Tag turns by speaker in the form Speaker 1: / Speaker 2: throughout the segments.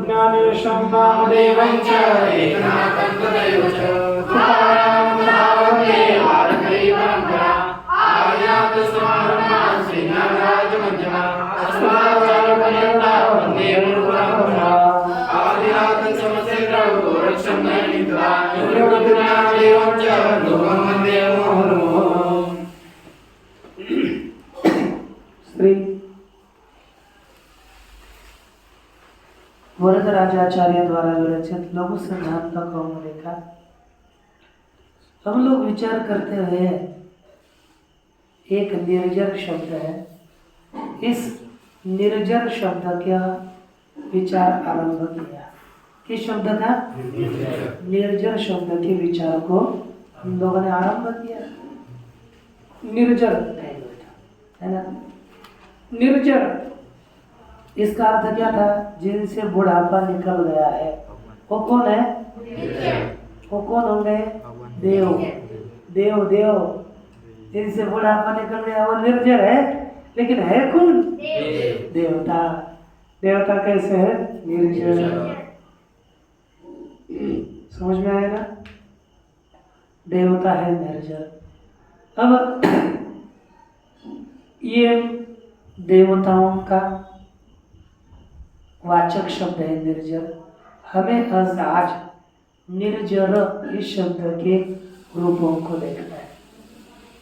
Speaker 1: ज्ञानेशं वामदेवं च एकनाथं तथैव च तुकारां भावते भारतैवरम्परा आर्यान्तसमारम्भां श्रीनाथराजमध्यमां अस्मदाचार्यपर्यन्तां वन्दे गुरुपरम्परां आदिनाथसमसेन्द्रं गोरक्षं नयनित्वा निर्गुणज्ञानदेवं च लोकं वन्दे मुहुर्मुहुः। श्री वरदराजाचार्य द्वारा विरचित लघु सिद्धांत कौमुदी का हम लोग विचार करते हुए एक निर्जर शब्द है, इस निर्जर शब्द का विचार आरंभ किया। किस शब्द का? निर्जर शब्द के विचार को हम लोगों ने आरंभ किया। निर्जर है ना, निर्जर इसका अर्थ क्या था? जिनसे बुढ़ापा निकल गया है। वो कौन है? वो कौन होंगे? देव। देव देव जिनसे बुढ़ापा निकल गया वो निर्जर है, लेकिन है कौन? देवता। देवता कैसे है? निर्जर। समझ में आएगा? देवता है निर्जर। अब ये देवताओं का वाचक शब्द है निर्जर। हमें आज निर्जर इस शब्द के रूपों को देखना है।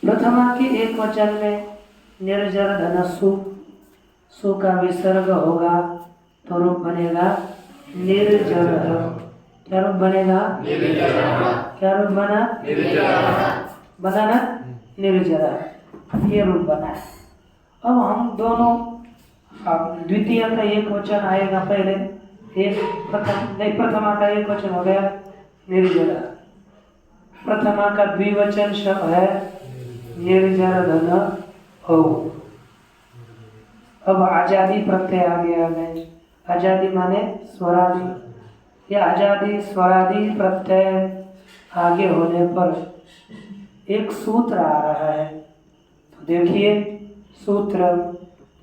Speaker 1: प्रथमा के एक वचन में निर्जर धनसु, सु का विसर्ग होगा तो रूप बनेगा निर्जर। क्या रूप बनेगा? क्या रूप बना? बना ना? निर्जर, ये रूप बना है। अब हम दोनों द्वितीय का एक वचन आएगा पहले, एक प्रथमा का एक वचन हो गया निर्जरा। प्रथमा का द्विवचन शब्द है निर्जर धन हो। अब आजादी प्रत्यय आ गया है। आजादी माने स्वरादि। यह आजादी स्वरादि प्रत्यय आगे होने पर एक सूत्र आ रहा है। तो देखिए सूत्र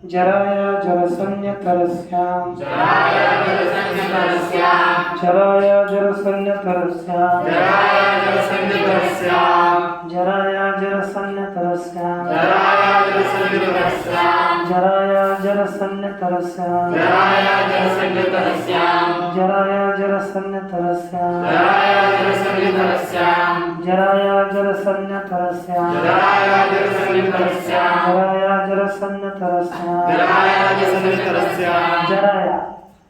Speaker 1: जराया जरसन्यतरस्याम, जराया जरसन्यतरस्याम, जराया जरसन्यतरस्याम, जराया जरसन्यतरस्याम, जराया जरसन्यतरस्याम, जराया जरसन्यतरस्याम, जराया जरसन्यतरस्याम, जराया जरसन्यतरस्याम, जराया जरसन्यतरस्याम, जराया जरसन्यतरस्याम, जराया जरसन्यतरस्याम, जराया जरसन्यतरस्याम, जराया जरसन्यतरस्याम, जराया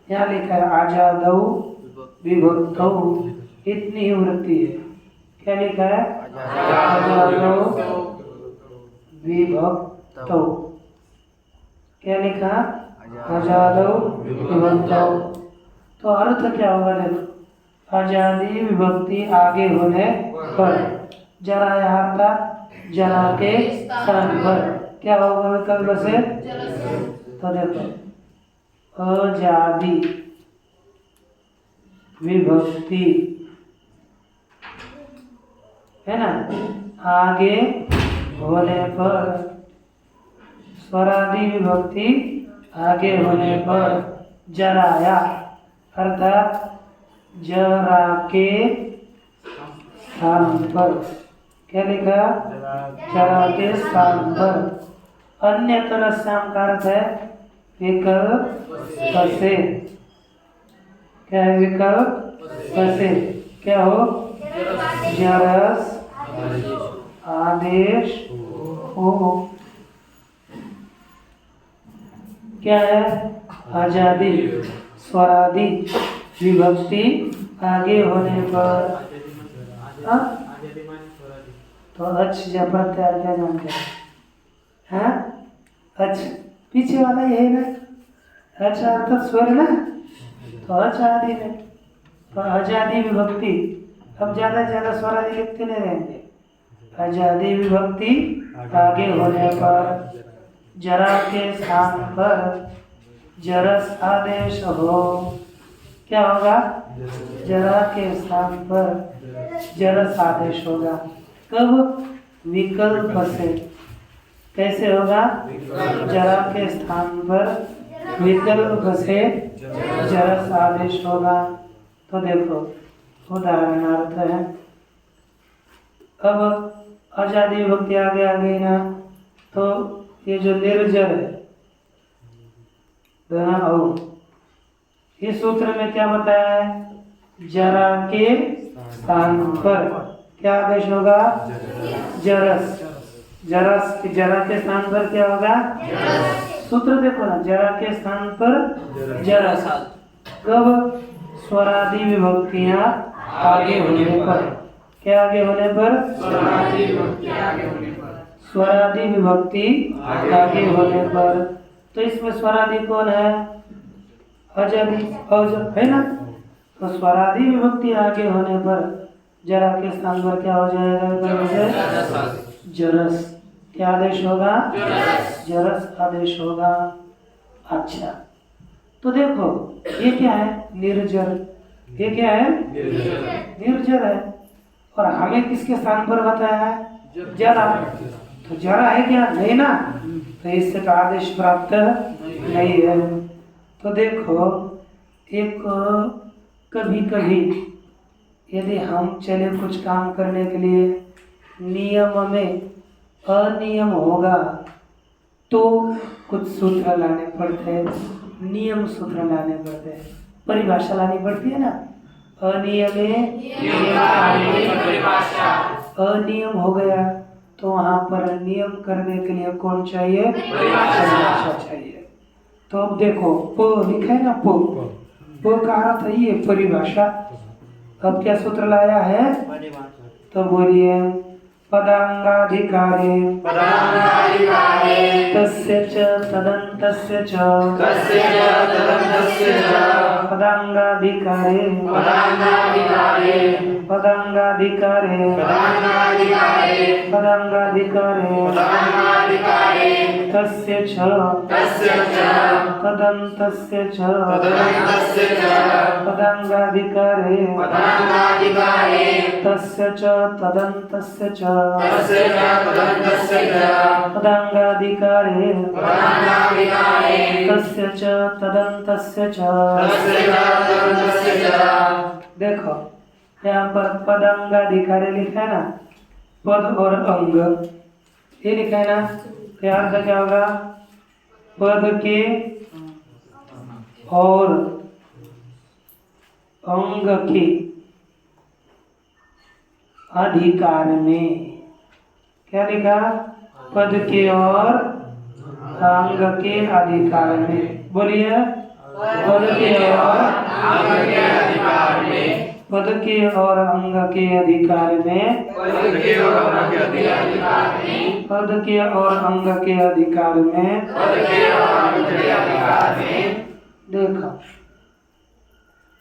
Speaker 1: यहाँ लिखा है आजादौ विभक्तौ, इतनी ही वृत्ति है। क्या लिखा है? आजादौ विभक्तौ। क्या लिखा? आजादौ विभक्तौ। तो अर्थ क्या होगा? देखो, आजादी विभक्ति आगे होने पर, जराया था जरा के स्थान पर क्या होगा विकल्प से? तो देखो आजादी विभक्ति है ना, आगे होने पर, स्वरादि विभक्ति आगे होने पर, जराया अर्थात जरा के स्थान पर। क्या लिखा? जरा के स्थान पर। अन्य तरस्याम का अर्थ है विकल्प से। क्या है विकल्प से? क्या हो? जरस आदेश हो। क्या है? आजादी स्वरादि विभक्ति आगे होने पर। तो अच्छ या प्रत्यार क्या जानते हैं? हाँ, अच्छ पीछे वाला ये है ना, अच्छा अर्थात स्वर ना, तो आजादी में तो आजादी विभक्ति हम ज्यादा से ज्यादा स्वरादि लिखते नहीं रहेंगे। आजादी विभक्ति आगे होने पर, जरा के स्थान पर जरस आदेश हो। क्या होगा? जरा के स्थान पर जरस आदेश होगा। कब? विकल्प से। कैसे होगा? जरा के स्थान पर विकल्प से जरस आदेश होगा। तो देखो उदाहरणार्थ है। अब आजादी विभक्ति आगे आ गई ना, तो ये जो निर्जर है इस सूत्र में क्या बताया है? जरा के स्थान पर क्या आदेश होगा? जरस। जरस, जरा के स्थान पर क्या होगा? सूत्र देखो ना, जरा के स्थान पर जरस। कब? स्वरादि विभक्तियां आगे होने पर। क्या आगे होने पर? स्वरादि विभक्ति आगे होने पर। तो इसमें स्वरादि कौन है? आजादी है ना। तो स्वरादि विभक्ति आगे होने पर जरा के स्थान पर क्या हो जाएगा? जरस। क्या आदेश होगा? जरस आदेश होगा। अच्छा, तो देखो ये क्या है? निर्जर। ये क्या है? निर्जर है। और हमें किसके स्थान पर बताया है? जरा। तो जरा है क्या? नहीं ना। तो इससे तो आदेश प्राप्त नहीं है। तो देखो एक कभी कभी यदि हम चले कुछ काम करने के लिए, नियम में अनियम होगा तो कुछ सूत्र लाने पड़ते हैं, नियम सूत्र लाने पड़ते हैं, परिभाषा लानी पड़ती है ना। अनियम हो गया तो वहाँ पर नियम करने के लिए कौन चाहिए? परिभाषा चाहिए। तो अब देखो प लिखा है ना, प का अर्थ है ये परिभाषा। अब क्या सूत्र लाया है? तो बोलिए पदांगाधिकारे तस्य च तदन्तस्य च पदांगाधिकारे तस्य च तदन्तस्य च पदांगाधिकारे तस्य च तदन्तस्य च पदांगाधिकारे तस्य च तदन्तस्य च। देखो यहाँ पर पदांगाधिकारे लिखा है ना, पद और अंग ये लिखा है ना। क्या अर्थ क्या होगा? पद के और अंग के अधिकार में। क्या लिखा? पद के और अंग के अधिकार में। बोलिए पद के और अंग के अधिकार में। पद के और अंग के अधिकार में। पद के और अंग के अधिकार में। देखो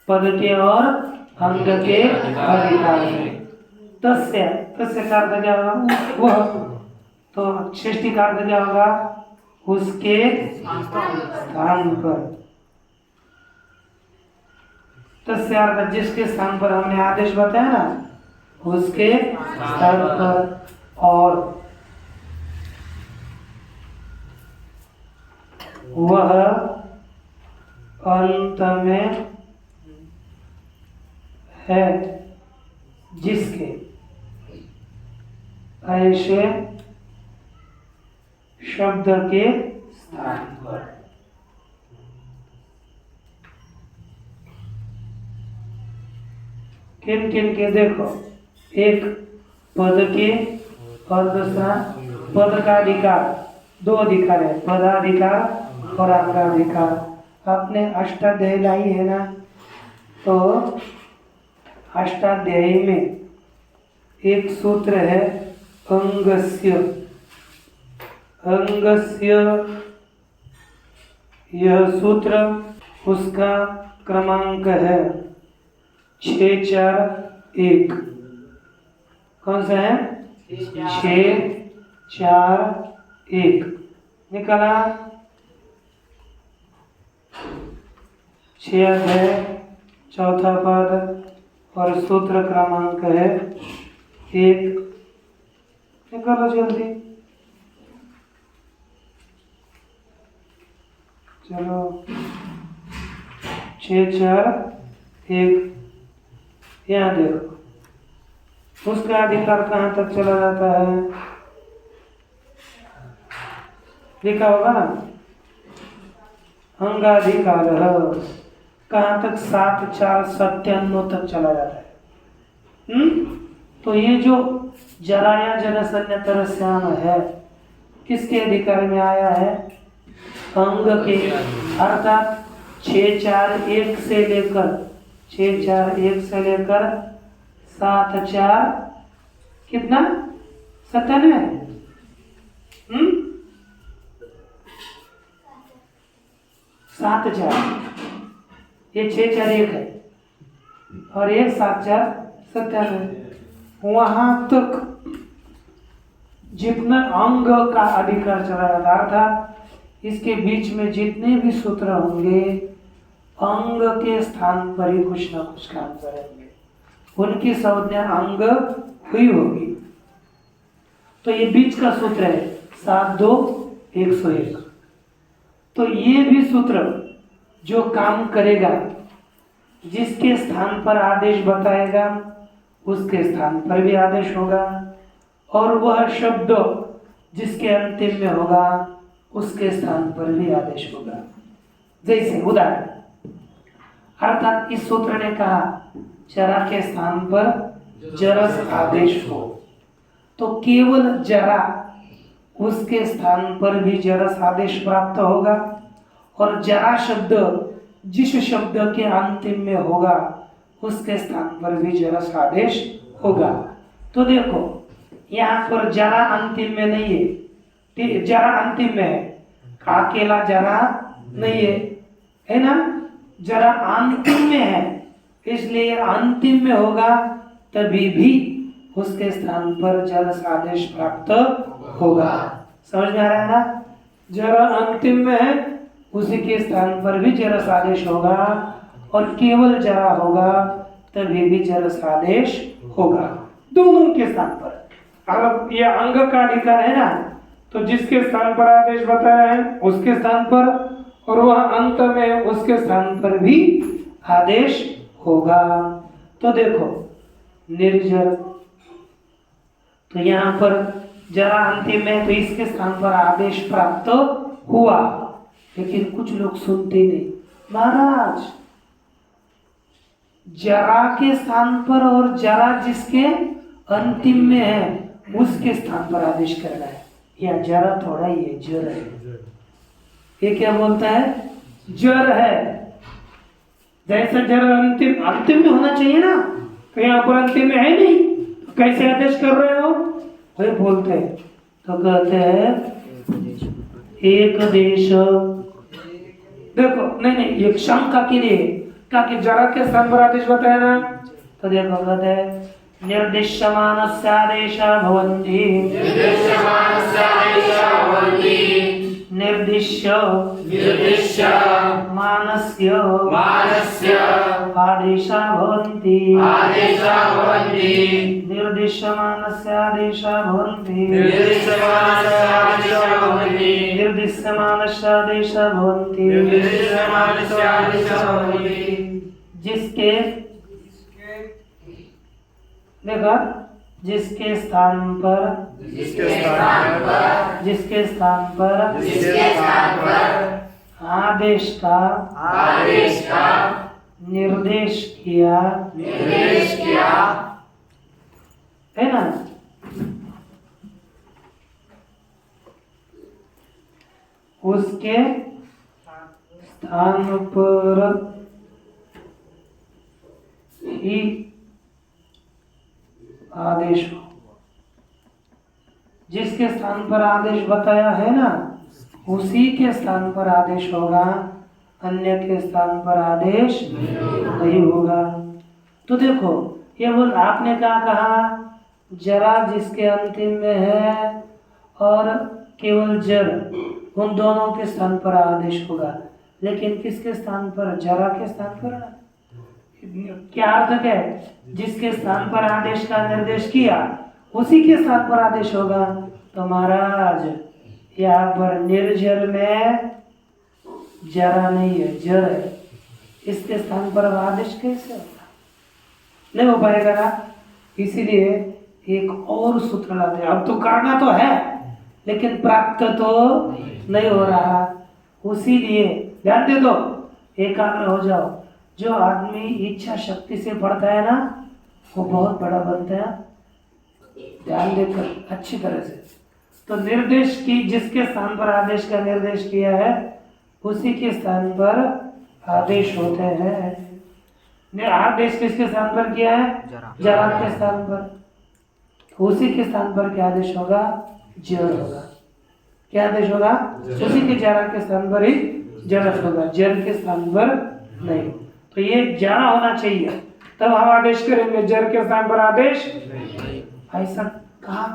Speaker 1: पद के और अंग के अधिकार में। तस्य का अर्थ क्या होगा? वह। तो षष्ठी का अर्थ क्या होगा? उसके स्थान पर। तस्य अर्थ जिसके स्थान पर हमने आदेश बताया ना, उसके स्थान पर। और वह अंत में है जिसके ऐसे शब्द के स्थान पर। किन किन के? देखो एक पद के और दूसरा पद का अधिकार। दो अधिकार है, पदाधिकार और अंगाधिकार। आपने अष्टाध्यायी लाई है ना, तो अष्टाध्यायी में एक सूत्र है अंगस्य। अंगस्य यह सूत्र, उसका क्रमांक है 641। कौन सा है? 641 निकाला। 6 अध्याय चौथा पद और सूत्र क्रमांक है 1। निकालो जल्दी, चलो 6 4 1। यहाँ देखो उसका अधिकार कहाँ तक चला जाता है, लिखा होगा ना, अंगाधिकार कहाँ तक 7 4 97 तक चला जाता है। तो ये जो जराया जरसन्य तरस्याम है किसके अधिकार में आया है, अंग के, अर्थात 6 4 1 से लेकर 6 4 1 से लेकर 7 4 कितना 97। 7 4 ये 6 4 1 है और ये 7 4 97। वहां तक जितना अंग का अधिकार चला जाता, अर्थात इसके बीच में जितने भी सूत्र होंगे अंग के स्थान पर ही कुछ ना कुछ काम करेंगे, उनकी संज्ञा अंग हुई होगी। तो ये बीच का सूत्र है 7 2 101। तो ये भी सूत्र जो काम करेगा, जिसके स्थान पर आदेश बताएगा उसके स्थान पर भी आदेश होगा, और वह शब्द जिसके अंतिम में होगा उसके स्थान पर भी आदेश होगा। जैसे उदाहरण, अर्थात इस सूत्र ने कहा जरा के स्थान पर जरस आदेश हो, तो केवल जरा उसके स्थान पर भी जरस आदेश प्राप्त होगा, और जरा शब्द जिस शब्द के अंतिम में होगा उसके स्थान पर भी जरस आदेश होगा। तो देखो यहाँ पर जरा अंतिम में नहीं है, जरा अंतिम में है, अकेला जरा नहीं है ना, जरा अंतिम में है, इसलिए अंतिम में होगा तभी भी उसके स्थान पर जरस आदेश प्राप्त होगा। समझ में आ रहा है ना, जरा अंतिम में है उसी के स्थान पर भी जरस आदेश होगा, और केवल जरा होगा तभी भी जरस आदेश होगा, दोनों के स्थान पर। अब ये अंग का अधिकार है ना, तो जिसके स्थान पर आदेश बताया है उसके स्थान पर, और वह अंत में उसके स्थान पर भी आदेश होगा। तो देखो निर्जर, तो यहाँ पर जरा अंतिम में, तो इसके स्थान पर आदेश प्राप्त हुआ, लेकिन कुछ लोग सुनते नहीं। महाराज जरा के स्थान पर और जरा जिसके अंतिम में है उसके स्थान पर आदेश करना है, या जरा थोड़ा ये जर है, ये क्या बोलता है, जर है। जैसा जर अंतिम में होना चाहिए ना, तो यहाँ पर अंतिम में है नहीं, तो कैसे आदेश कर रहे हो, वही बोलते हैं। तो कहते हैं एक देश, देखो नहीं एक शंका के लिए क्या कि जरा के स्थान पर आदेश बताया ना, तो देखो कहते हैं निर्दिश्यमानस्य आदेशा भवन्ति, निर्दिश्य मानस्य आदेशा भवन्ति, निर्दिश्यमानस्य आदेशा भवन्ति, निर्दिश्यमानस्य आदेशा भवन्ति, जिसके देखा जिसके स्थान पर आदेश का निर्देश किया है ना, उसके स्थान पर ही आदेश हो। जिसके स्थान पर आदेश बताया है ना उसी के स्थान पर आदेश होगा, अन्य के स्थान पर आदेश नहीं होगा। तो देखो ये बोल आपने क्या कहा, जरा जिसके अंतिम में है और केवल जर, उन दोनों के स्थान पर आदेश होगा, लेकिन किसके स्थान पर, जरा के स्थान पर ना, क्या अर्थ है? जिसके स्थान पर आदेश का निर्देश किया उसी के स्थान पर आदेश होगा। तो महाराज यहाँ पर निर्जर में जरा नहीं है, जर है, इसके स्थान पर अब आदेश कैसे होगा? नहीं हो पाएगा ना। इसीलिए एक और सूत्र लाते हैं। अब तो करना तो है लेकिन प्राप्त तो नहीं हो रहा। उसी लिए ध्यान दे दो, एकाग्र हो जाओ। जो आदमी इच्छा शक्ति से पढ़ता है ना वो बहुत बड़ा बनता है। ध्यान देकर अच्छी तरह से। तो निर्देश की जिसके स्थान पर आदेश का निर्देश किया है उसी के स्थान पर आदेश होते हैं। आदेश किसके स्थान पर किया है? जरा के स्थान पर। उसी के स्थान पर क्या आदेश होगा? जर होगा। क्या आदेश होगा? उसी के जरा के स्थान पर ही जरस होगा, जर के स्थान पर नहीं। तो ये जरा होना चाहिए तब हम आदेश करेंगे, जर के स्थान पर आदेश ऐसा कहा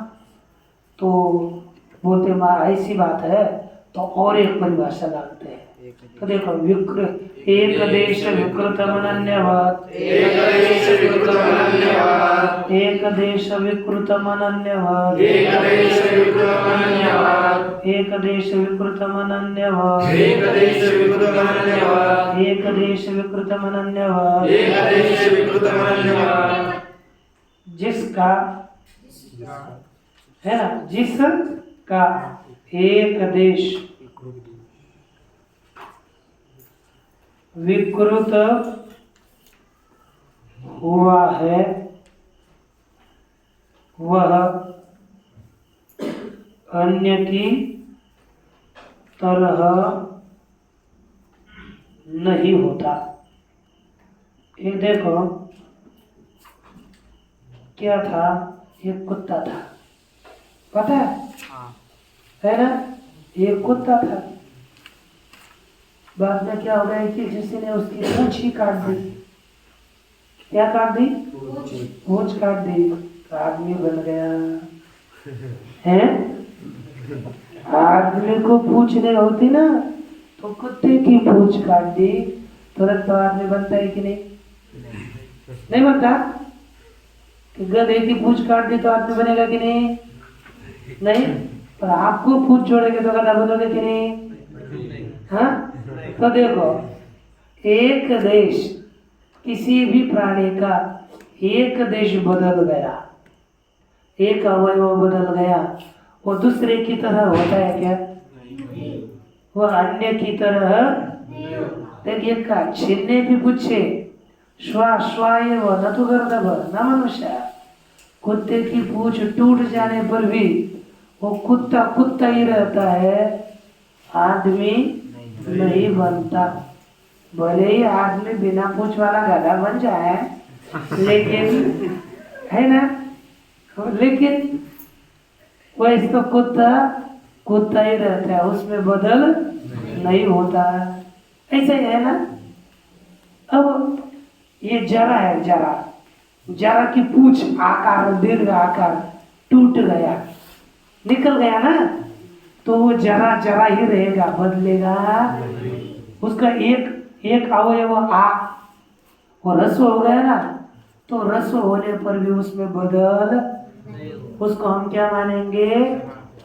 Speaker 1: तो बोलते ऐसी बात है तो और एक परिभाषा डालते हैं। तो देखो एक देश विकृतम अनन्यवत्, एक देश विकृतम अनन्यवत्, एक देश विकृतम अनन्यवत्, एक देश विकृतम अनन्यवत्, एक देश विकृतम अनन्यवत्, एक देश विकृतम अनन्यवत्, एक देश विकृतम अनन्यवत्, एक देश विकृतम अनन्यवत्। जिसका है ना, जिसका एक देश विकृत हुआ है वह अन्य की तरह नहीं होता। ये देखो क्या था, एक कुत्ता था, पता है ना? एक कुत्ता था। बाद में क्या हो गया कि किसी ने उसकी पूंछ ही काट दी। क्या काट दी? पूंछ काट दी। तो आदमी बन गया है। आदमी को पूंछ नहीं होती ना तो कुत्ते की पूंछ काट दी, तुरंत तो आदमी बनता है कि नहीं? नहीं बनता। कि गधे की पूंछ काट दी तो आदमी बनेगा कि नहीं? नहीं। पर आपको पूंछ जोड़ेंगे तो गधा बनोगे कि नहीं? हाँ। तो देखो एक देश, किसी भी प्राणी का एक देश बदल गया, एक अवयव बदल गया, वो दूसरे की तरह होता है क्या? वो अन्य की तरह। देखिए का छिन्ने भी पूछे श्वाय व न तो गर्दभ न मनुष्य। कुत्ते की पूंछ टूट जाने पर भी वो कुत्ता कुत्ता ही रहता है, आदमी नहीं बनता। भले ही आदमी बिना पूंछ वाला गधा बन जाए लेकिन है ना, लेकिन वैसे तो कुत्ता कुत्ता ही रहता है, उसमें बदल नहीं होता। ऐसे ही है ना। अब ये जरा है, जरा जरा की पूंछ आकार दीर्घ आकार टूट गया, निकल गया ना, तो वो जरा जरा ही रहेगा, बदलेगा। उसका एक अवयव वो रस्व हो गया ना, तो रस्व होने पर भी उसमें बदल, उसको हम क्या मानेंगे?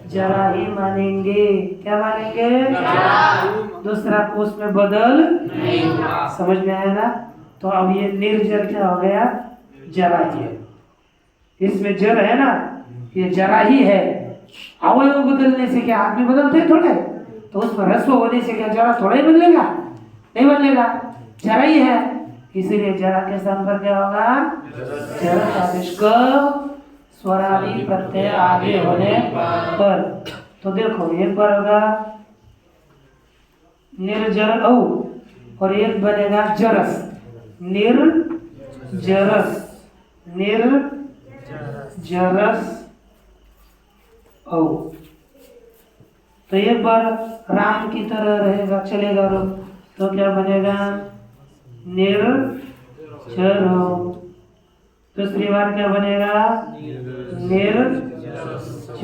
Speaker 1: जरा ही मानेंगे। क्या मानेंगे? दूसरा को उसमें बदल समझ में आया ना। तो अब ये निर्जर क्या हो गया? जरा ही है। इसमें जर है ना, ये जरा ही है। अवयव बदलने से क्या आदमी बदलते थोड़े? तो उसमें रस्व होने से क्या जरा थोड़ा ही बदलेगा? नहीं बदलेगा, जरा ही है। इसीलिए जरा के स्थान पर क्या होगा? जरा आदेश कब? स्वरादि प्रत्यय आगे होने पर। तो देखो एक बार होगा निर्जर औ और एक बनेगा जरस, निर्जरस, निर्जरस औ। तो एक बार राम की तरह रहेगा, चलेगा रो, तो क्या बनेगा? निर्जरो। दूसरी बार क्या बनेगा? निर्जरसो।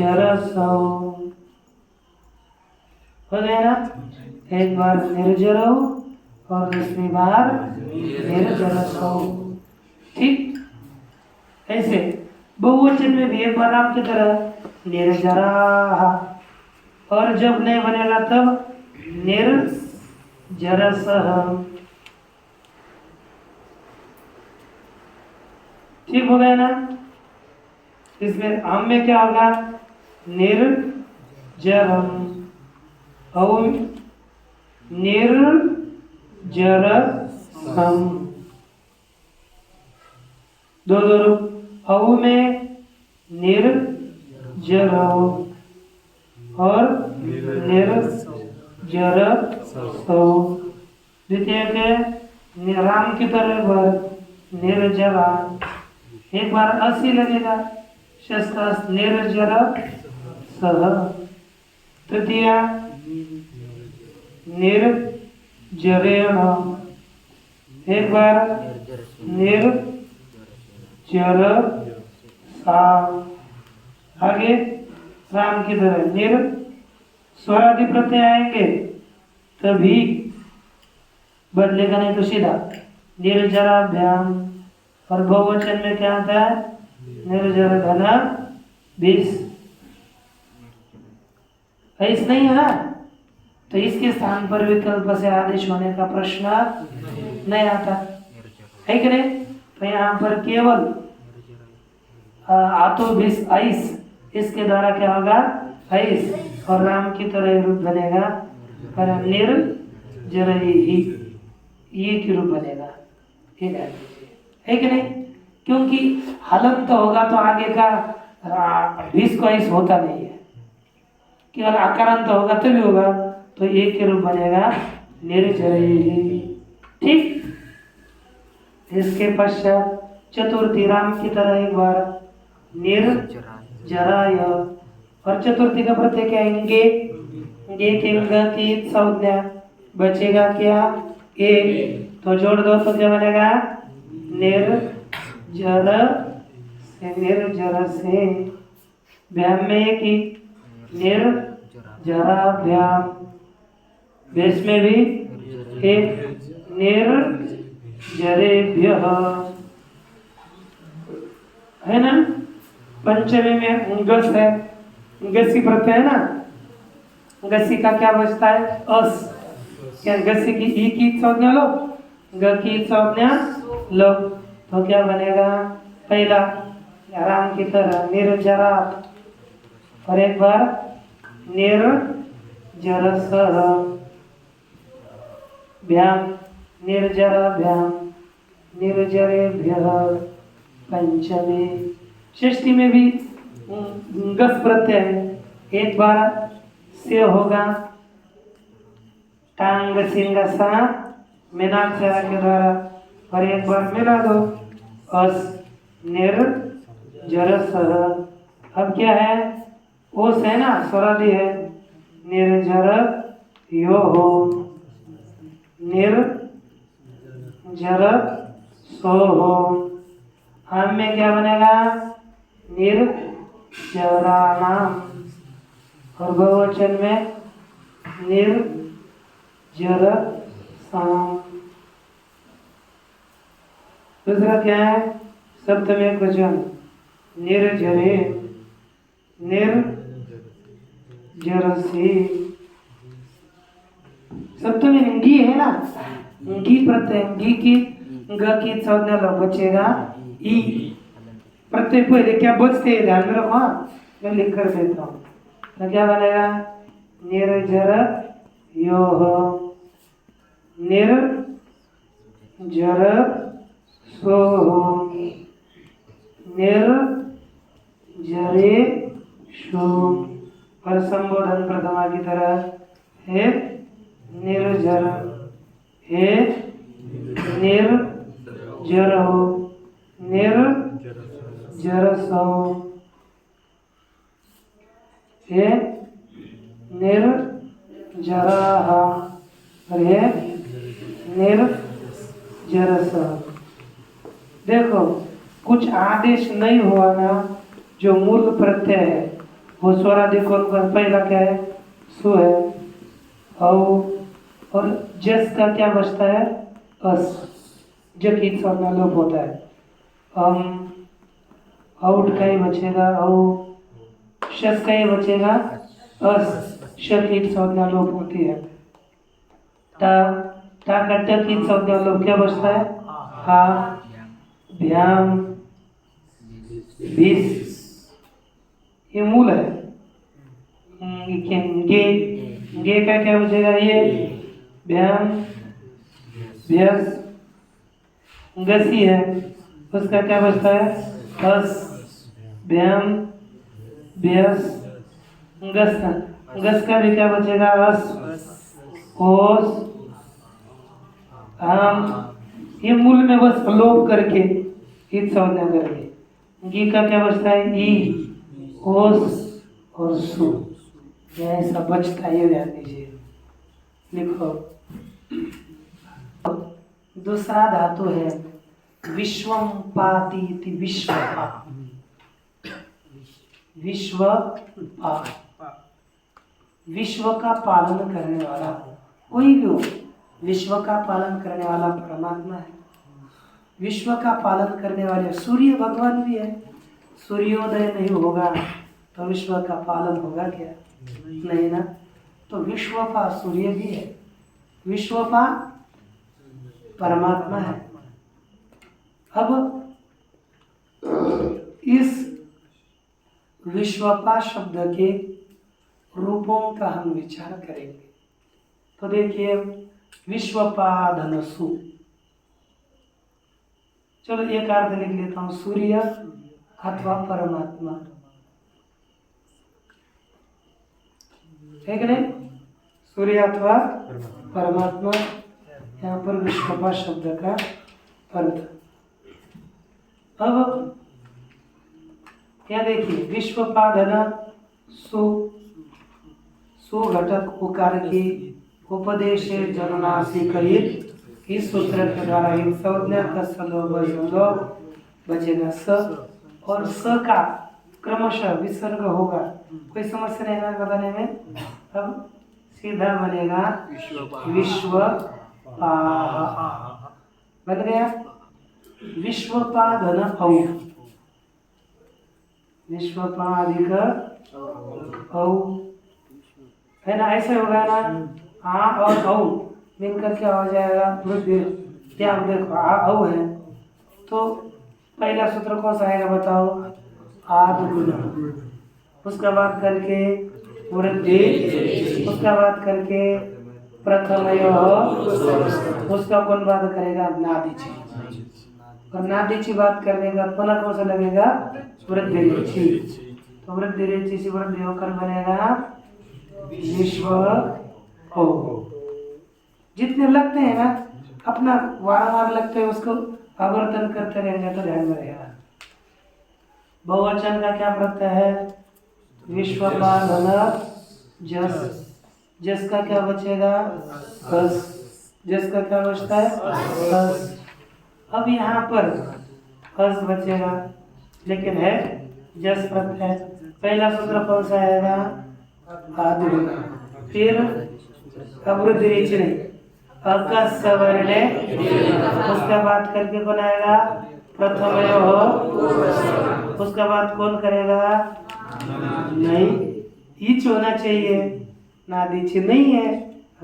Speaker 1: हो गया ना। एक बार निर्जरो और दूसरी बार निर्जरसौ। ठीक ऐसे बहुवचन में भी एक बार नाम की तरह निर्जराः, और जब नहीं बनेगा तब निर्जरसः। ठीक हो गया ना। इसमें हम में क्या होगा, निर्जरम, औ निर्जरसम, दो दो रूप, औ में निर्जरौ और निर्जरसौ। द्वितीय के राम की तरह निर्जरा, एक बार असी लगेगा, शस्त्र निर्जर सह। तृतीय निर्जरेण, एक बार निर्जर सा। आगे राम की तरह निर स्वरादि प्रत्यय आएंगे तभी बदलेगा, नहीं तो सीधा निर्जराभ्याम। और बहुवचन में क्या आता है, निर्जर घन 20। ऐस नहीं है तो इसके स्थान पर विकल्प से आदेश होने का प्रश्न नहीं आता है कि नहीं। तो यहाँ पर केवल आतो 20 ऐस, इसके द्वारा क्या होगा ऐस, और राम की तरह रूप बनेगा पर निर्जरैहि, ये की रूप बनेगा। ठीक है कि नहीं, क्योंकि हलंत होगा तो आगे का 20 को ऐस होता नहीं है, केवल आकारांत होगा तभी होगा, तो एक के रूप बनेगा निर्जरैहि। ठीक, इसके पश्चात चतुर्थी राम की तरह एक बार निर्जराय, और चतुर्थी का प्रत्यय क्या है, गे के ग की संज्ञा बचेगा क्या, ए, तो जोड़ दो तो क्या बनेगा निर्जर से, निर्जर से। व्याम में एक ही निर्जराभ्याम, वेश में भी एक निर्जरेभ्यः, है ना। पंचमी में गस है, गसी प्रत्यय है ना, गसी का क्या बचता है अस, क्या गसी की ई की संज्ञा लो, ग की संज्ञा लो, तो क्या बनेगा, पहला राम की तरह निर्जरात्, और एक बार निर्जरसः, भ्याम निर्जराभ्याम निर्जरेभ्यः। पंचमी षष्ठी में भी गस प्रत्यय है, एक बार से होगा टांग सिंगसा मीनाक्षर के द्वारा, और एक बार मिला दो अस निर्जरसः। अब क्या है, ओस है ना, स्वरादि है, निर्जर यो हो, निर्जर सो हो। हम में क्या बनेगा निर्जराणाम, और बहुवचन में निर्जरसाम। दूसरा क्या है, सप्तमी एकवचन निर्जरे निर्जरसी। सप्तमी गी है ना, गी प्रत्यय, गी की ग की संज्ञा लो, बचेगा ई प्रत्यय। पहले क्या बचते हैं ध्यान में रखो, हाँ मैं लिख कर देता हूँ, तो क्या बनेगा निर्जर योः निर्जर सोः निर्जरेषु। और संबोधन प्रथमा की तरह हे निर्जर, हे निर्जरौ निर्जरसौ, हे निर्जराः और हे निर्जरसः। देखो कुछ आदेश नहीं हुआ ना, जो मूल प्रत्यय है वो स्वरादि कौन, पहला क्या है सु है, औ, और जस का क्या बचता है? अस। जो कि संज्ञा लोप होता है। आउट का ही बचेगा औ। शस का ही बचेगा अस। श की संज्ञा लोप होती है। टा टा का ट की संज्ञा लोप क्या बचता है? हा ध्यान भिस। ये मूल है। गे गे का क्या बचेगा? ये व्याम व्यस। गसी है, उसका क्या बचता है? हस व्याम व्यस गस। गस का भी क्या बचेगा? हस होस आम। ये मूल में बस लोप करके इत संज्ञा करके। गी का क्या बचता है? ई ओस और सु। ऐसा बचता है, ये ध्यान दीजिए। लिखो। दूसरा धातु है विश्वम पाती इति। विश्वपा। विश्वपा, विश्व का पालन करने वाला कोई भी हो। विश्व का पालन करने वाला परमात्मा है। विश्व का पालन करने वाले सूर्य भगवान भी है। सूर्योदय नहीं होगा तो विश्व का पालन होगा क्या? नहीं ना। तो विश्वपा सूर्य भी है, विश्वपा परमात्मा है। अब इस विश्वपा शब्द के रूपों का हम विचार करेंगे। तो देखिए, विश्वपाधनसु, चलो एक अर्थ लिख लेता हूं, सूर्य अथवा परमात्मा, ठीक है? सूर्य अथवा परमात्मा, यहाँ पर विश्वपा शब्द का अर्थ। अब क्या देखिए, विश्वपाधन सु घटक उकार की उपदेश जनुनासिक इस सूत्र के द्वारा इन संज्ञा का सलोभ बचेगा स, और स का क्रमशः विसर्ग होगा। कोई समस्या नहीं है बताने में। अब सीधा बनेगा विश्वपा, बन गया विश्वपाधन औ। विश्वपाधिक औ है ना, ऐसे होगा ना। आ और औ मिलकर क्या हो जाएगा? वृद्धि। क्या देखो, आ औ है तो पहला सूत्र कौन सा आएगा बताओ? आद गुण। उसका बात करके वृद्धि, उसका बात करके प्रथम, उसका कौन बात करेगा? नादीची। और नादीची बात करने का पुनः कौन सा लगेगा? वृद्धि। तो वृद्धि से वृद्धि होकर बनेगा विश्व हो। जितने लगते हैं ना, अपना वारंवार लगते हैं, उसको आवर्तन करते रहेंगे तो ध्यान में रहेगा। बहुवचन का क्या प्रत्यय है? विश्वपाधन जस। जस का क्या बचेगा? हस। जस का क्या बचता है? हस। अब यहाँ पर हस बचेगा, लेकिन है जस प्रत्यय। पहला सूत्र कौन सा आएगा? आदि। फिर अवृद्धि नहीं, अकस वर्णे, उसका बात करके कौन आएगा? प्रथम हो। उसका बात कौन करेगा? नहीं, ईच होना चाहिए, नादीच नहीं है।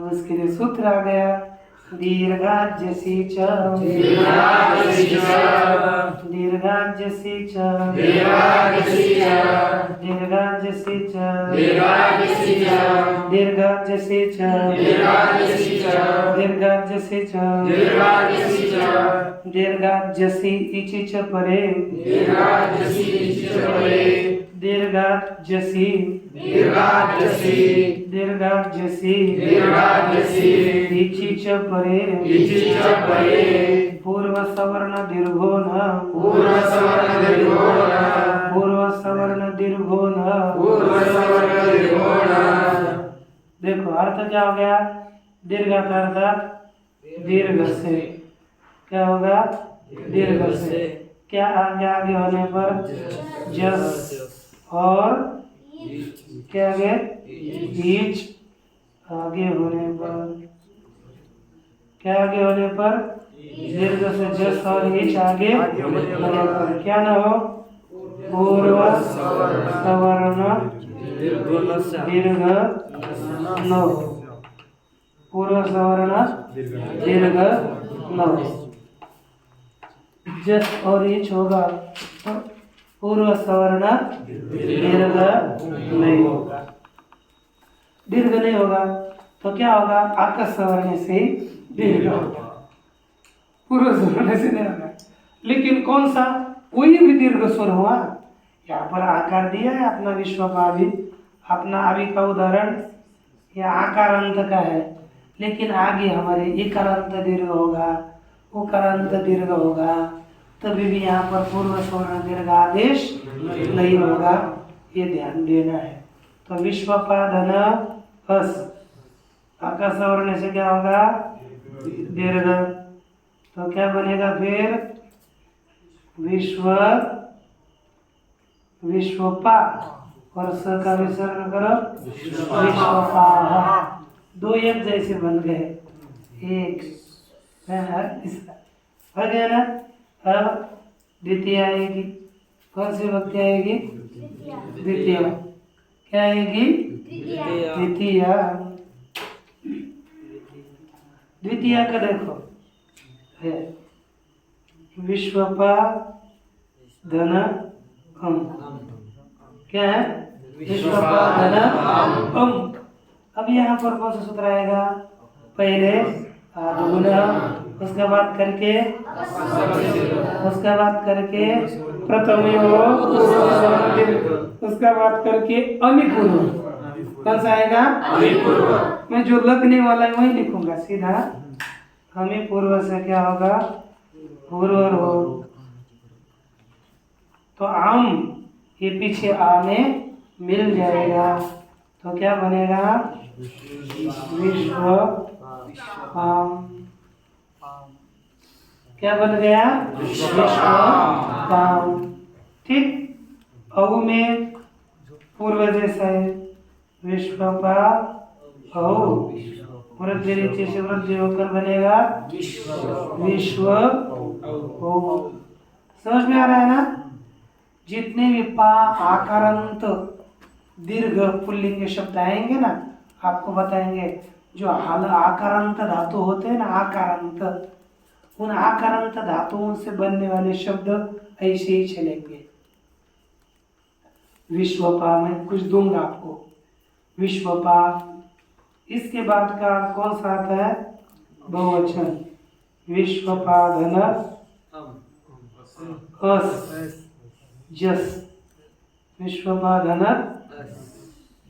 Speaker 1: उसके लिए सूत्र आ गया दीर्घाज्यसी च, दीर्घाज्यसी च, दीर्घाज्यसी च, दीर्घाज्यसी च, दीर्घाज्यसी च, दीर्घाज्यसी च, दीर्घाज्यसी च, दीर्घाज्यसी इचि च परे, दीर्घाज्यसी इचि च परे, दीर्घाज्यसी, दीर्घाज्यसी, दीर्घाज्यसी, दीर्घाज्यसी इचि च परे, इचि च परे, पूर्व सवर्ण दीर्घो न, पूर्व सवर्ण दीर्घो न, पूर्व सवर्ण दीर्घो न, पूर्व सवर्ण दीर्घो न। देखो अर्थ क्या हो गया? दीर्घ का अर्थ दीर्घ से, क्या होगा? दीर्घ से। क्या आगे आगे होने पर? जस। और क्या आगे? ईच आगे होने पर क्या आगे होने पर? दीर्घ से जस और इच आगे होने पर क्या न हो? पूर्व सवर्ण दीर्घ न हो। पूर्व सवर्ण दीर्घ न हो। जस और इच होगा तो पूर्व सवर्ण दीर्घ नहीं होगा। दीर्घ नहीं होगा तो क्या होगा? आकस सवर्ण से दीर्घ होगा, पूर्व सवर्ण से नहीं होगा। लेकिन कौन सा? कोई भी दीर्घ स्वर हुआ। यहाँ पर आकार दिया है अपना विश्वपाभि, अपना अभी का उदाहरण यह आकारांत का है, लेकिन आगे हमारे इकारांत दीर्घ होगा, उकारांत दीर्घ होगा, तभी भी यहाँ पर पूर्व सवर्ण दीर्घ आदेश नहीं होगा, ये ध्यान देना है। तो विश्वपाधन हस आकाश सवर्ण से क्या होगा? दीर्घ। तो क्या बनेगा फिर? विश्व विश्वपा और स का विसर्ग करो विश्वपा। दो एक जैसे बन गए, एक हो गया ना। अब द्वितीय आएगी, कौन सी भक्ति आएगी? द्वितीय। क्या आएगी? द्वितीय। द्वितीय का देखो है विश्वपा धन अम। क्या है? विश्वपा धन अम। अब यहाँ पर कौन सा सूत्र आएगा? पहले आदुगुण, उसका बात करके प्रथम उसका बात करके अमिपूर्व। कौन सा आएगा? मैं जो लगने वाला है वही लिखूंगा सीधा। हमें पूर्व से क्या होगा? पूर्व हो। तो आम ये पीछे आ में मिल जाएगा, तो क्या बनेगा? विश्व आम। क्या बन गया? विश्वपाम। ठीक। औ में पूर्व जैसा है, विश्वपा औ वृद्धि नीचे से वृद्धि होकर बनेगा विश्व औ। समझ में आ रहा है ना? जितने भी पा आकारांत दीर्घ पुल्लिंग शब्द आएंगे ना, आपको बताएंगे। जो हाल आकारांत धातु होते हैं ना, आकारांत, उन आकारांत धातुओं से बनने वाले शब्द ऐसे ही चलेंगे। विश्वपा में कुछ दूंगा आपको, विश्वपा। इसके बाद का कौन सा आता है? बहुवचन। विश्वपाधन अस जस। विश्वपाधन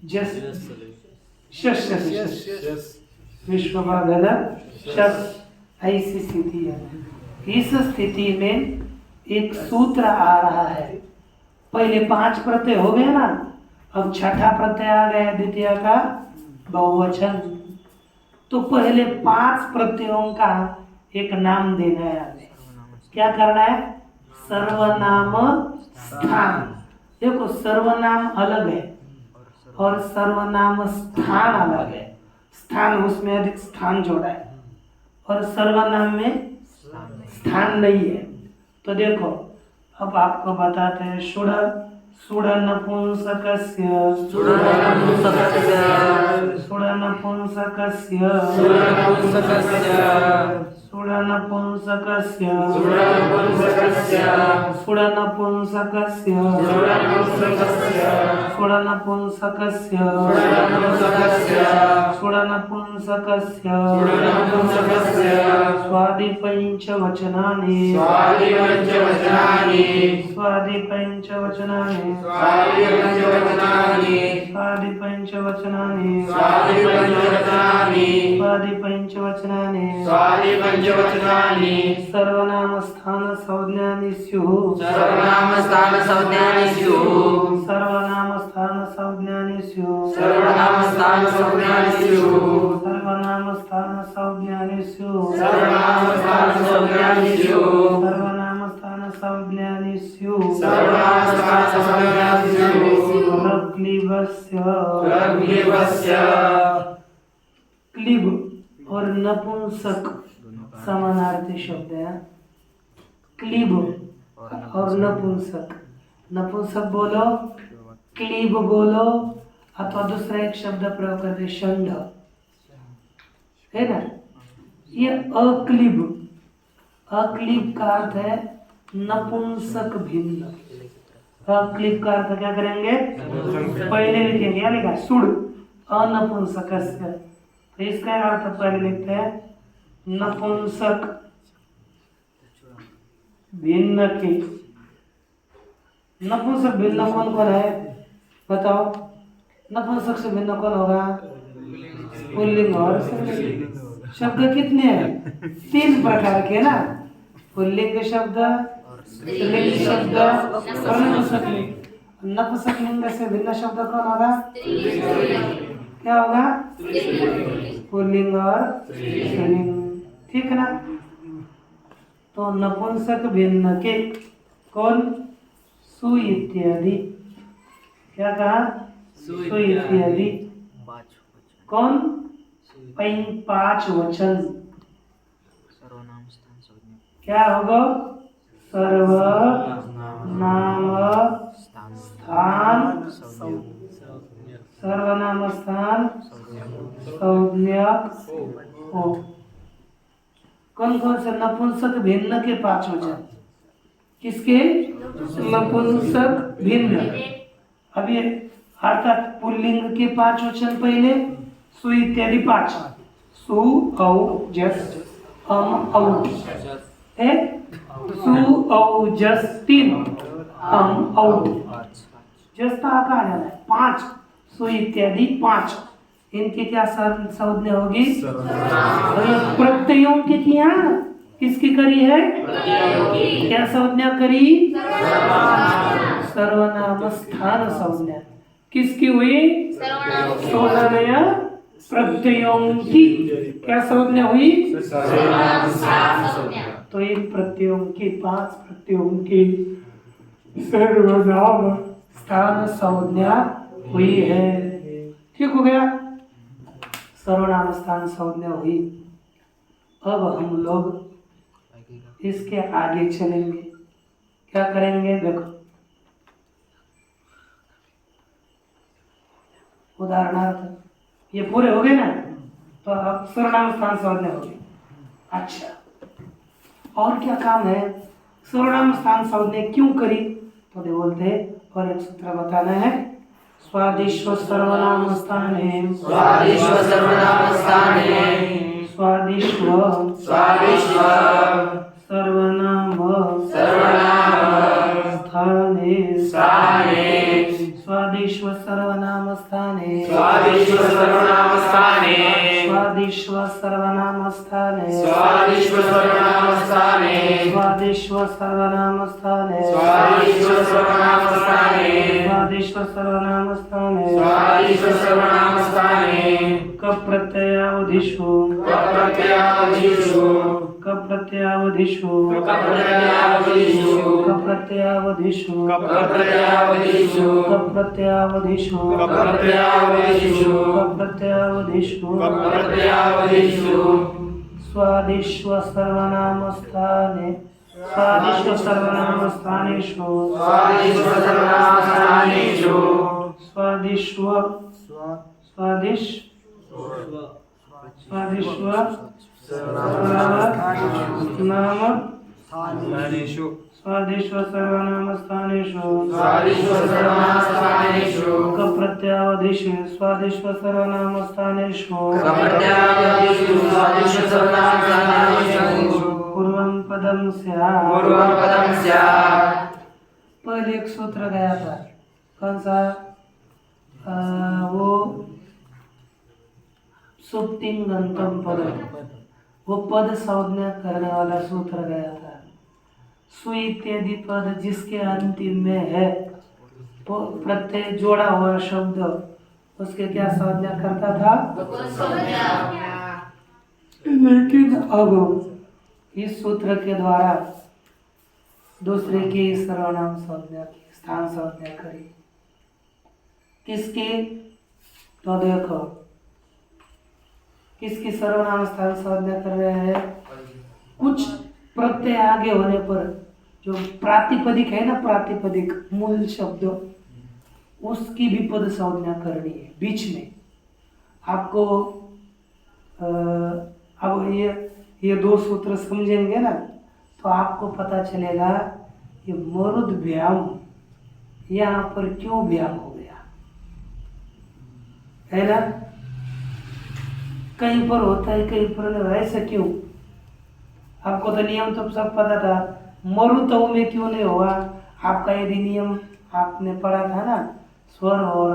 Speaker 1: जस शस। विश्वपाधन शस। ऐसी स्थिति है। इस स्थिति में एक सूत्र आ रहा है। पहले 5 प्रत्यय हो गए ना, अब छठा प्रत्यय आ गया द्वितीय का बहुवचन। तो पहले 5 प्रत्ययों का एक नाम देना है हमें। क्या करना है? सर्वनाम स्थान। देखो सर्वनाम अलग है और सर्वनाम स्थान अलग है। स्थान उसमें अधिक स्थान जोड़ा है और सर्वनाम में स्थान नहीं है। तो देखो अब आपको बताते हैं। सुड़ नपुंसकस्य स्वादिपञ्चवचनानि सर्वनाम स्थान संज्ञानि स्युः। क्लिब और नपुंसक समानार्थी शब्द है। क्लीब और नपुंसक। नपुंसक बोलो, क्लीब बोलो, अथवा दूसरा एक शब्द प्रयोग करते षंड, है ना। ये अक्लीब, अक्लीब का अर्थ है नपुंसक भिन्न। अक्लीब का अर्थ क्या करेंगे, पहले लिखेंगे, क्या लिखा, सुड़ अनपुंसकस्य, तो इसका अर्थ पहले लिखते हैं नपुंसक भिन्न के। नपुंसक भिन्न कौन कौन है बताओ। नपुंसक से भिन्न कौन होगा, पुल्लिंग और स्त्रीलिंग। शब्द कितने हैं, 3 प्रकार के ना, पुल्लिंग शब्द, स्त्रीलिंग शब्द और नपुंसकलिंग। नपुंसकलिंग से भिन्न शब्द कौन होगा, क्या होगा, पुल्लिंग और स्त्रीलिंग, ठीक है ना। तो नपुंसक भिन्न के कौन, सु इत्यादि, क्या कहा, सु इत्यादि कौन, 5 वचन, क्या होगा, सर्वनाम स्थान, सर्वनाम स्थान संज्ञक हो। कौन कौन से, नपुंसक भिन्न के 5 वचन, किसके, नपुंसक भिन्न। अब ये अर्थात पुल्लिंग के 5 वचन पहले, सु इत्यादि 5, सु औ जस औ है, सु औ जस 3, औ जस का आकार है 5, सु इत्यादि 5, इनकी क्या संज्ञा होगी, प्रत्ययों की किया, किसकी करी है, क्या संज्ञा करी, सर्वनाम स्थान संज्ञा, किसकी हुई, 16 प्रत्ययों की क्या संज्ञा हुई, तो इन प्रत्ययों की 5 प्रत्ययों की सर्वनाम स्थान संज्ञा हुई है। ठीक हो गया, सर्वनाम स्थान संज्ञा हुई। अब हम लोग इसके आगे चलेंगे, क्या करेंगे, देखो उदाहरणार्थ ये पूरे हो गए ना, तो अब सर्वनाम स्थान संज्ञा हो गई। अच्छा, और क्या काम है, सर्वनाम स्थान संज्ञा क्यों करी, तो दे बोलते हैं, और एक सूत्र बताना है, स्वादिष्व सर्वनाम स्थाने, स्वादिष्व सर्वनाम स्थाने, स्वादिष्व स्वादिष्व सर्वनाम सर्वनाम स्थाने स्थाने, स्वादिष्व सर्वनाम स्थाने, स्वादिष्व सर्वनाम स्थाने, स्वादिष्व सर्वनाम स्थाने, स्वादिष्व सर्वनाम स्थाने, स्वादिष्व सर्वनाम स्थाने, स्वादिष्व सर्वनाम स्थाने, स्वादिष्व सर्वनाम स्थाने, स्वादिष्व सर्वनाम स्थाने, कप प्रत्ययावधिषु, कप प्रत्ययावधिषु, कप प्रत्ययावधिषु, कप प्रत्ययावधिषु, कप प्रत्ययावधिषु, कप प्रत्ययावधिषु, कप प्रत्ययावधिषु, कप प्रत्ययावधिषु, कप प्रत्ययावधिषु, कप प्रत्ययावधिषु, स्वादिष्व सर्वनाम स्थाने, स्वादिष्व सर्वनाम स्थानेषु, स्वादिष्व सर्वनाम स्थानेषु, स्वादिष्व स्वादिष्व सर्वनाम स्थानेषु, स्वादिष्व सर्वनाम स्थानेषु, स्वादिष्व सर्वनाम स्थानेषु, कप प्रत्ययावधिषु, स्वादिष्व सर्वनाम स्थानेषु, कप प्रत्ययावधिषु, स्वादिष्व सर्वनाम स्थानेषु, पूर्वं पदं स्यात्, पूर्वं पदं स्यात्। पहले एक सूत्र गया था, कौन सा, वो सुप्तिंगंतम पद, वो पद संज्ञा करने वाला सूत्र गया था। सु इत्यादि पद जिसके अंतिम में है, तो प्रत्यय जोड़ा हुआ शब्द, उसके क्या संज्ञा करता था, लेकिन अब इस सूत्र के द्वारा दूसरे की सर्वनाम संज्ञा की स्थान संज्ञा करी, किसकी, तो देखो किसकी सर्वनाम स्थान संज्ञा कर रहे हैं, प्रत्यय आगे होने पर जो प्रातिपदिक है ना, प्रातिपदिक मूल शब्द, उसकी विपद संज्ञा करनी है बीच में आपको। अब ये दो सूत्र समझेंगे ना तो आपको पता चलेगा ये मरुद व्याम यहाँ पर क्यों व्याम हो गया है ना। कहीं पर होता है कहीं पर नहीं, ऐसा क्यों? आपको तो नियम तो सब पता था, मरुतव में क्यों नहीं हुआ? आपका यदि नियम आपने पढ़ा था ना, स्वर और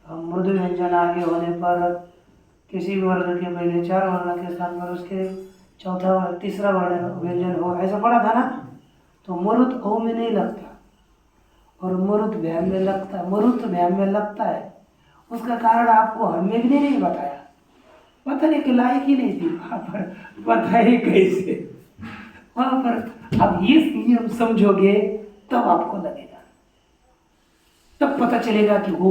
Speaker 1: मृदु व्यंजन आगे होने पर किसी भी वर्ण के पहले 4 वर्ण के स्थान पर उसके चौथा तीसरा वर्ण व्यंजन हो, ऐसा पढ़ा था ना। तो मरुत औ में नहीं लगता और मरुत व्याम में लगता है, मरुत व्याम में लगता है। उसका कारण आपको हमें भी नहीं बताया, पता नहीं कि लायक ही नहीं थी वहां पर, बताइए कैसे वहां पर। अब ये नियम समझोगे तब आपको लगेगा, तब पता चलेगा कि वो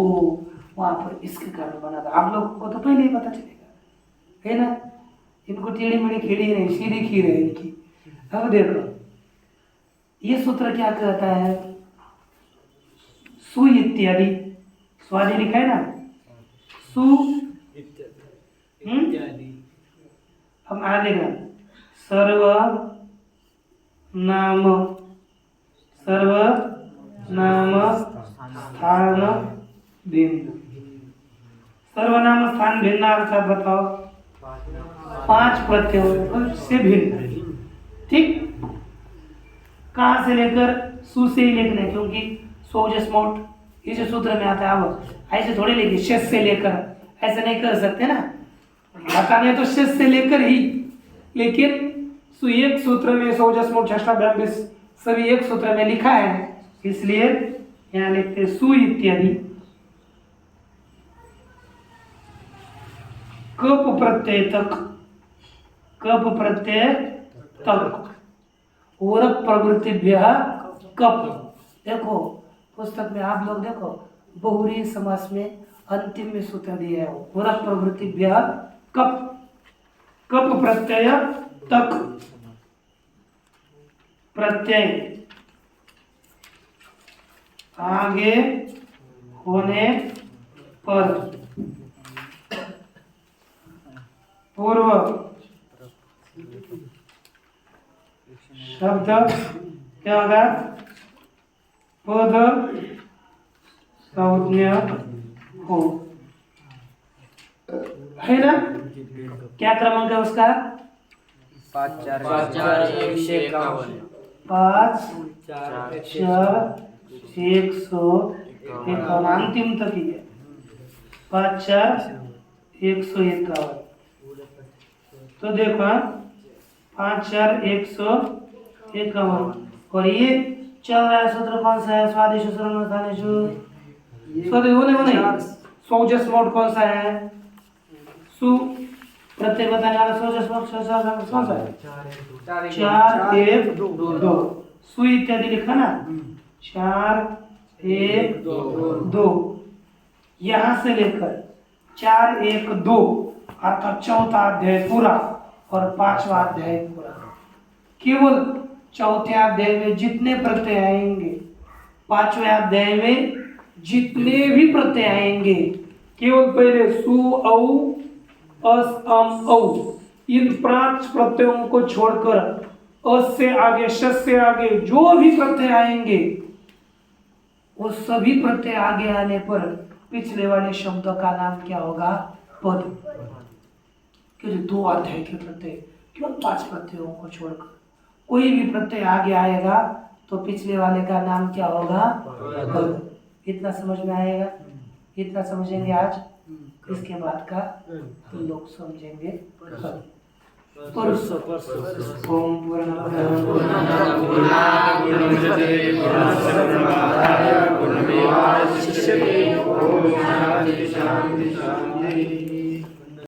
Speaker 1: वहां पर इसके कारण बना था। आप लोगों को तो पहले ही पता चलेगा है ना। इनको टेढ़ी मेढ़ी खीरी नहीं, सीधी खीर है इनकी। अब देखो ये सूत्र क्या कहता है, सु इत्यादि, स्वादि लिखा है ना, सु इत्यादि। हम आ लेगा सर्व नाम स्थान भिन्न। सर्वनाम स्थान भिन्न अर्थात बताओ 5 प्रत्ययों से भिन्न। ठीक, कहाँ से लेकर? सु से ही लिखना है, क्योंकि सोजस मोट इस सूत्र में आता है। अब ऐसे थोड़ी लिखिए शेष से लेकर, ऐसे नहीं कर सकते ना, बताने तो शेष से लेकर ही, लेकिन एक सूत्र में सोजस मोट षष्ठाभ्याम सभी एक सूत्र में लिखा है, इसलिए यहाँ लिखते सु इत्यादि। कप प्रत्यय तक, कप प्रत्यय तक, और प्रवृत्तिभ्य कप। देखो पुस्तक में आप लोग देखो बहुरी समास में अंतिम में सूत्र दिया है, और प्रवृत्तिभ्य कप, कप प्रत्यय तक, प्रत्यय आगे होने पर पूर्व शब्द क्या होगा? पद संज्ञा हो, है ना। क्या क्रमांक है उसका?
Speaker 2: 5 4 151।
Speaker 1: 5 4 151, अंतिम तक ही है। 5 4 151। तो देखो 5 4 151, और ये चल रहा है सूत्र कौन सा है? स्वादिष्ट सोजस मोड कौन सा है? सु प्रत्यय बताने वाला सोजस मोड कौन सा है? 4 1 2। सु इत्यादि लिखा ना, 4 1 2, यहाँ से लेकर 4 1 2 अर्थात चौथा अध्याय पूरा और 5वां अध्याय पूरा। केवल चौथे अध्याय में जितने प्रत्यय आएंगे, 5वें अध्याय में जितने भी प्रत्यय आएंगे, केवल पहले सु औ अस अम औ इन 5 प्रत्ययों को छोड़कर अस से आगे, शस से आगे जो भी प्रत्यय आएंगे, वो सभी प्रत्यय आगे आने पर पिछले वाले शब्द का नाम क्या होगा? पद। क्योंकि 2 अध्याय के प्रत्यय, क्यों 5 प्रत्ययों को छोड़कर कोई भी प्रत्यय आगे आएगा तो पिछले वाले का नाम क्या होगा? पद। इतना समझ में आएगा? इतना समझेंगे आज, इसके बाद का हम लोग समझेंगे परसों। ओम पूर्णमद पूर्णमिदं पूर्णमेवावशिष्यते। ओम शांति शांति शांति।